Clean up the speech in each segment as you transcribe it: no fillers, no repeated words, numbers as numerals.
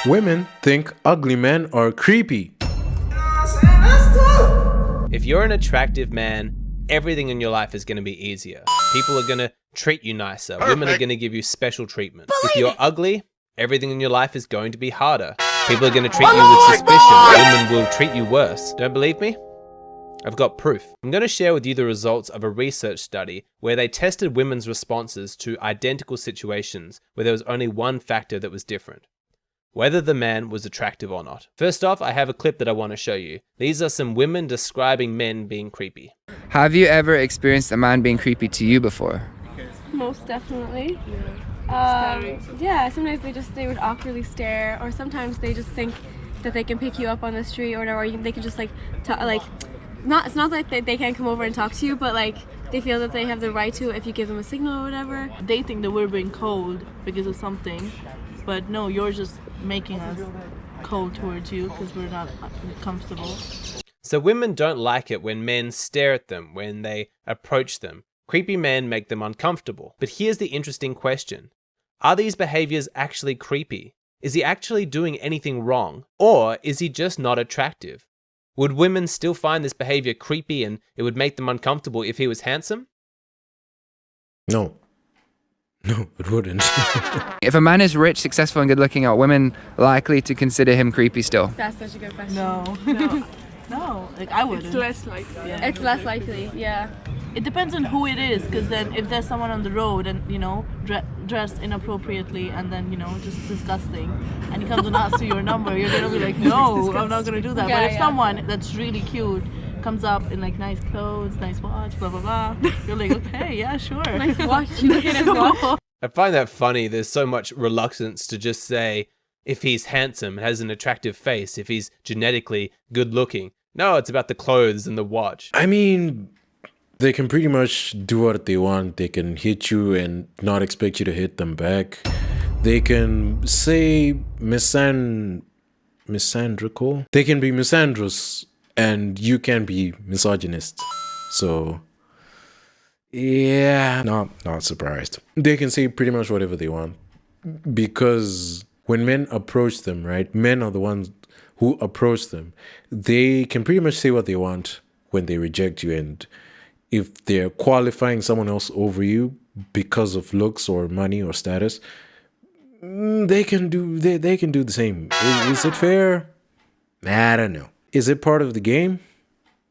Women think ugly men are creepy. If you're an attractive man, everything in your life is going to be easier. People are going to treat you nicer. Women are going to give you special treatment. If you're ugly, everything in your life is going to be harder. People are going to treat you with suspicion. Women will treat you worse. Don't believe me? I've got proof. I'm going to share with you the results of a research study where they tested women's responses to identical situations where there was only one factor that was different: whether the man was attractive or not. First off, I have a clip that I want to show you. These are some women describing men being creepy. Have you ever experienced a man being creepy to you before? Most definitely. Yeah, sometimes they would awkwardly stare, or sometimes they just think that they can pick you up on the street or whatever, or they can just it's not like they can't come over and talk to you, but like they feel that they have the right to if you give them a signal or whatever. They think that we're being cold because of something, but no, you're just making us cold towards you because we're not comfortable. So women don't like it when men stare at them, when they approach them. Creepy men make them uncomfortable. But here's the interesting question. Are these behaviors actually creepy? Is he actually doing anything wrong? Or is he just not attractive? Would women still find this behavior creepy and it would make them uncomfortable if he was handsome? No, it wouldn't. If a man is rich, successful, and good looking, are women likely to consider him creepy still? That's such a good question. No. No, like I wouldn't. It's less likely. Yeah. It's less likely, yeah. It depends on who it is, because then if there's someone on the road and, you know, dressed inappropriately and then, you know, just disgusting, and he comes and asks you your number, you're gonna be like, no, I'm not gonna do that. But if someone that's really cute comes up in like nice clothes, nice watch, blah blah blah, you're like, okay, yeah, sure. Nice watch. You look at his watch. I find that funny. There's so much reluctance to just say, if he's handsome, has an attractive face, if he's genetically good looking. No, it's about the clothes and the watch. I mean, they can pretty much do what they want. They can hit you and not expect you to hit them back. They can say misandrical. They can be misandrous and you can be misogynist. So, yeah, not surprised. They can say pretty much whatever they want. Because when men approach them, right? Men are the ones who approach them. They can pretty much say what they want when they reject you. And if they're qualifying someone else over you because of looks or money or status, they can do the same. Is it fair? I don't know. Is it part of the game?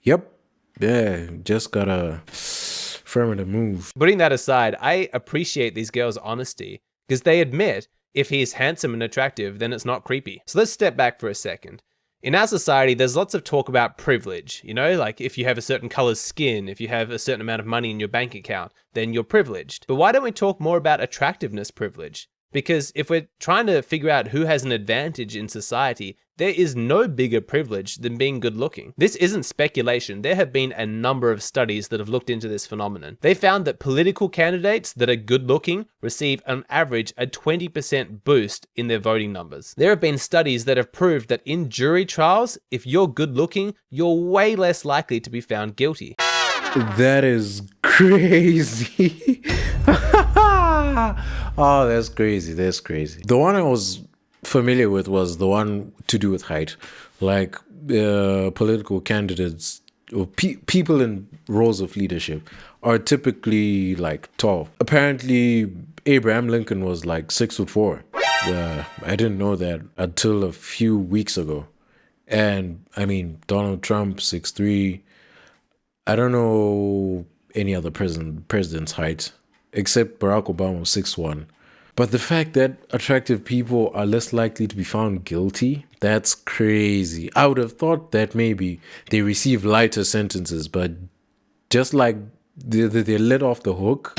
Yep. Yeah, just gotta affirmative move. Putting that aside, I appreciate these girls' honesty because they admit if he's handsome and attractive, then it's not creepy. So let's step back for a second. In our society, there's lots of talk about privilege, you know, like if you have a certain color's skin, if you have a certain amount of money in your bank account, then you're privileged. But why don't we talk more about attractiveness privilege? Because if we're trying to figure out who has an advantage in society, there is no bigger privilege than being good looking. This isn't speculation. There have been a number of studies that have looked into this phenomenon. They found that political candidates that are good looking receive on average a 20% boost in their voting numbers. There have been studies that have proved that in jury trials, if you're good looking, you're way less likely to be found guilty. That is crazy. Oh, that's crazy. That's crazy. The one I was familiar with was the one to do with height. Like political candidates or people in roles of leadership are typically like tall. Apparently, Abraham Lincoln was like 6'4". I didn't know that until a few weeks ago. And I mean, Donald Trump, 6'3". I don't know any other president's height except Barack Obama, 6'1". But the fact that attractive people are less likely to be found guilty, that's crazy. I would have thought that maybe they receive lighter sentences, but just like they're let off the hook.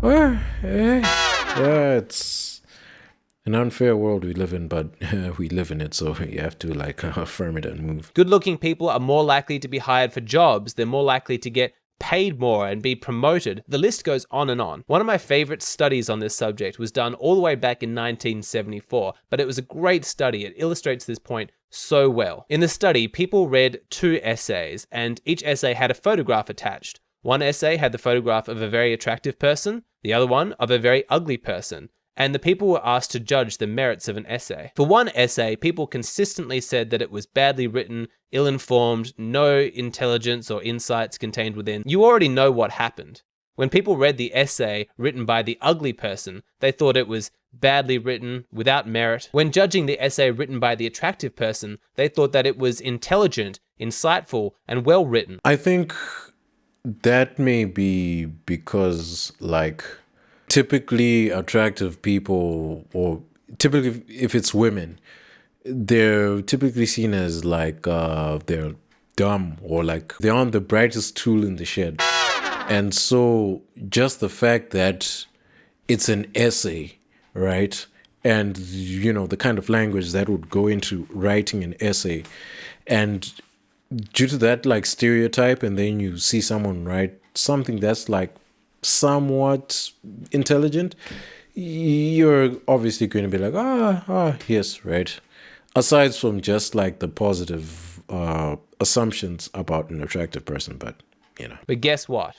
Well, yeah, it's an unfair world we live in, but we live in it, so you have to like affirm it and move. Good-looking people are more likely to be hired for jobs. They're more likely to get paid more and be promoted. The list goes on and on. One of my favorite studies on this subject was done all the way back in 1974, but it was a great study. It illustrates this point so well. In the study, people read 2 essays, and each essay had a photograph attached. One essay had the photograph of a very attractive person, the other one of a very ugly person. and the people were asked to judge the merits of an essay. For one essay, people consistently said that it was badly written, ill-informed, no intelligence or insights contained within. You already know what happened. When people read the essay written by the ugly person, they thought it was badly written, without merit. When judging the essay written by the attractive person, they thought that it was intelligent, insightful, and well written. I think that may be because, like, typically attractive people, or typically if it's women, they're typically seen as like they're dumb, or like they aren't the brightest tool in the shed. And so just the fact that it's an essay, right? And, you know, the kind of language that would go into writing an essay. And due to that, like, stereotype, and then you see someone write something that's like somewhat intelligent, you're obviously going to be like, yes, right. Aside from just like the positive assumptions about an attractive person, but, you know. But guess what?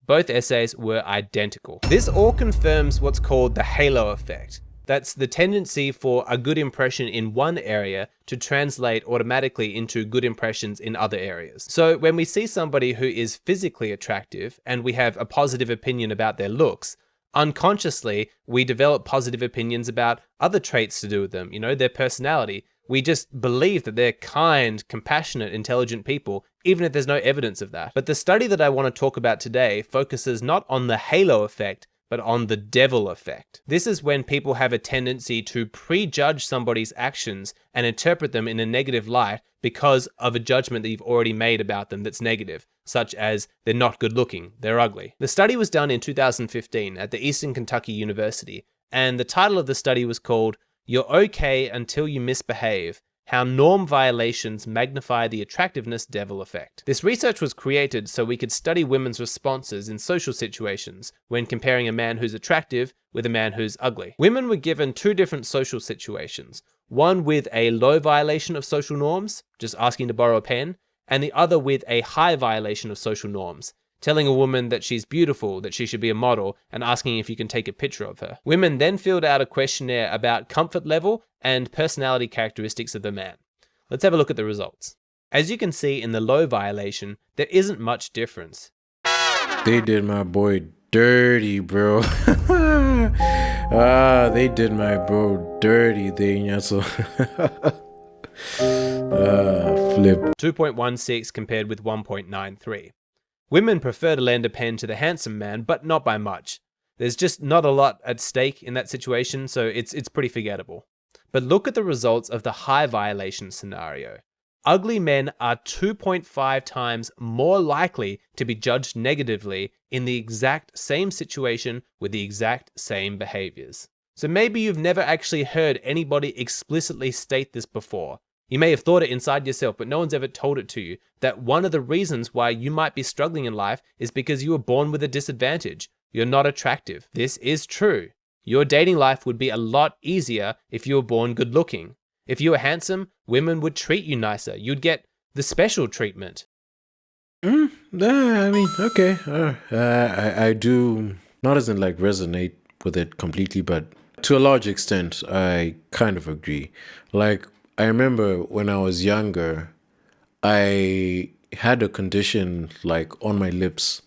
Both essays were identical. This all confirms what's called the halo effect. That's the tendency for a good impression in one area to translate automatically into good impressions in other areas. So when we see somebody who is physically attractive and we have a positive opinion about their looks, unconsciously we develop positive opinions about other traits to do with them, you know, their personality. We just believe that they're kind, compassionate, intelligent people, even if there's no evidence of that. But the study that I want to talk about today focuses not on the halo effect, but on the devil effect. This is when people have a tendency to prejudge somebody's actions and interpret them in a negative light because of a judgment that you've already made about them that's negative, such as they're not good looking, they're ugly. The study was done in 2015 at the Eastern Kentucky University, and the title of the study was called "You're Okay Until You Misbehave: How Norm Violations Magnify the Attractiveness Devil Effect." This research was created so we could study women's responses in social situations when comparing a man who's attractive with a man who's ugly. Women were given two different social situations, one with a low violation of social norms, just asking to borrow a pen, and the other with a high violation of social norms, telling a woman that she's beautiful, that she should be a model, and asking if you can take a picture of her. Women then filled out a questionnaire about comfort level and personality characteristics of the man. Let's have a look at the results. As you can see in the low violation, there isn't much difference. They did my boy dirty, bro. They did my bro dirty thing. So flip. 2.16 compared with 1.93. Women prefer to lend a pen to the handsome man, but not by much. There's just not a lot at stake in that situation, so it's pretty forgettable. But look at the results of the high violation scenario. Ugly men are 2.5 times more likely to be judged negatively in the exact same situation with the exact same behaviors. So maybe you've never actually heard anybody explicitly state this before. You may have thought it inside yourself, but no one's ever told it to you, that one of the reasons why you might be struggling in life is because you were born with a disadvantage. You're not attractive. This is true. Your dating life would be a lot easier if you were born good looking. If you were handsome, women would treat you nicer. You'd get the special treatment. I mean, okay. I do, not as in like resonate with it completely, but to a large extent, I kind of agree. Like, I remember when I was younger, I had a condition like on my lips.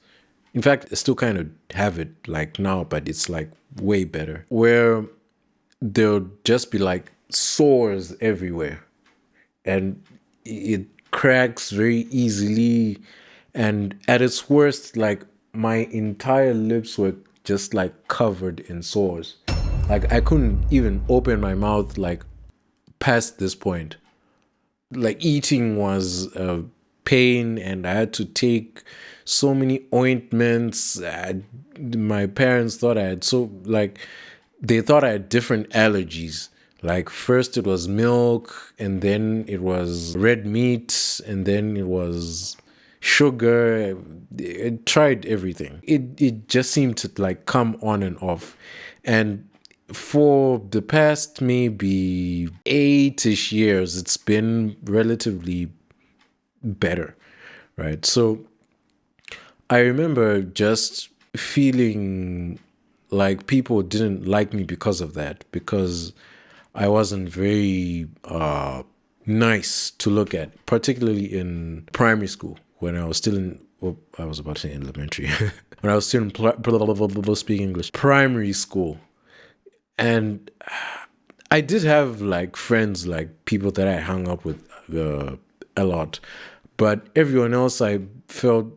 In fact, I still kind of have it like now, but it's like way better, where there'll just be like sores everywhere and it cracks very easily. And at its worst, like my entire lips were just like covered in sores. Like I couldn't even open my mouth like past this point. Like eating was a pain, and I had to take so many ointments. My parents thought I had they thought I had different allergies. Like first it was milk, and then it was red meat, and then it was sugar. It tried everything. It just seemed to like come on and off. And for the past maybe 8-ish years, it's been relatively better, right? So I remember just feeling like people didn't like me because of that, because I wasn't very nice to look at, particularly in primary school when I was still in, well, I was about to say elementary, when I was still in speaking English, primary school. And I did have like friends, like people that I hung up with a lot, but everyone else I felt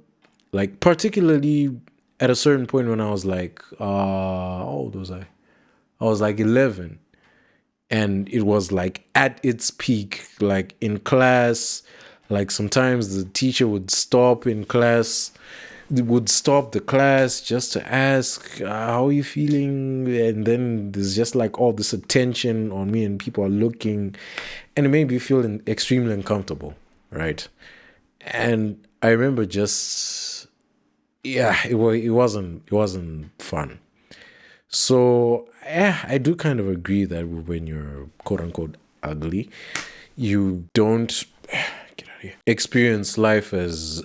like, particularly at a certain point when I was like, how old was I? I was like 11. And it was like at its peak, like in class, like sometimes the teacher would stop in class, would stop the class just to ask, how are you feeling? And then there's just like all this attention on me and people are looking, and it made me feel extremely uncomfortable, right? And I remember just, yeah, it wasn't fun. So yeah, I do kind of agree that when you're quote unquote ugly, you don't get out of here, experience life as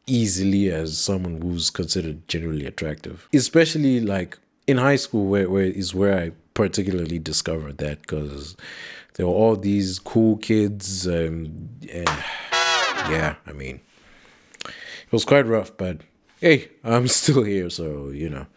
easily as someone who's considered generally attractive. Especially like in high school, where I particularly discovered that, because there were all these cool kids. Yeah, I mean, it was quite rough, but hey, I'm still here, so you know.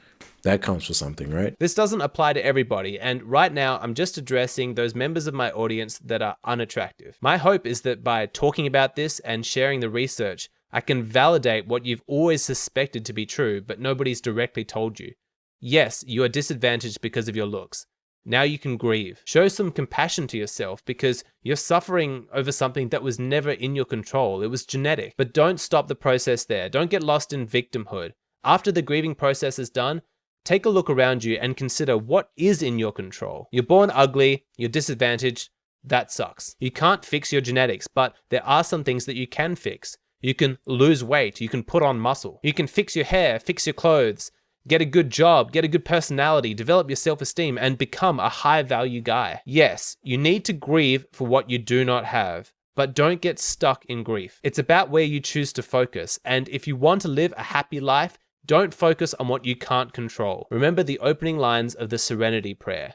That counts for something, right? This doesn't apply to everybody, and right now I'm just addressing those members of my audience that are unattractive. My hope is that by talking about this and sharing the research, I can validate what you've always suspected to be true, but nobody's directly told you. Yes, you are disadvantaged because of your looks. Now you can grieve. Show some compassion to yourself because you're suffering over something that was never in your control. It was genetic. But don't stop the process there. Don't get lost in victimhood. After the grieving process is done, take a look around you and consider what is in your control. You're born ugly, you're disadvantaged, that sucks. You can't fix your genetics, but there are some things that you can fix. You can lose weight, you can put on muscle. You can fix your hair, fix your clothes, get a good job, get a good personality, develop your self-esteem, and become a high-value guy. Yes, you need to grieve for what you do not have, but don't get stuck in grief. It's about where you choose to focus, and if you want to live a happy life, don't focus on what you can't control. Remember the opening lines of the Serenity Prayer.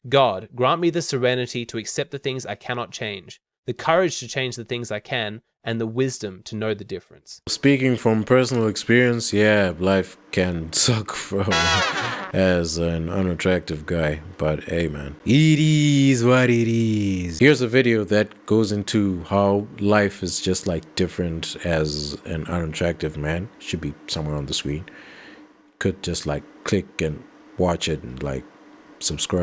God, grant me the serenity to accept the things I cannot change, the courage to change the things I can, and the wisdom to know the difference. Speaking from personal experience, yeah, life can suck from as an unattractive guy, but hey man, it is what it is. Here's a video that goes into how life is just like different as an unattractive man. Should be somewhere on the screen. Could just like click and watch it and like subscribe.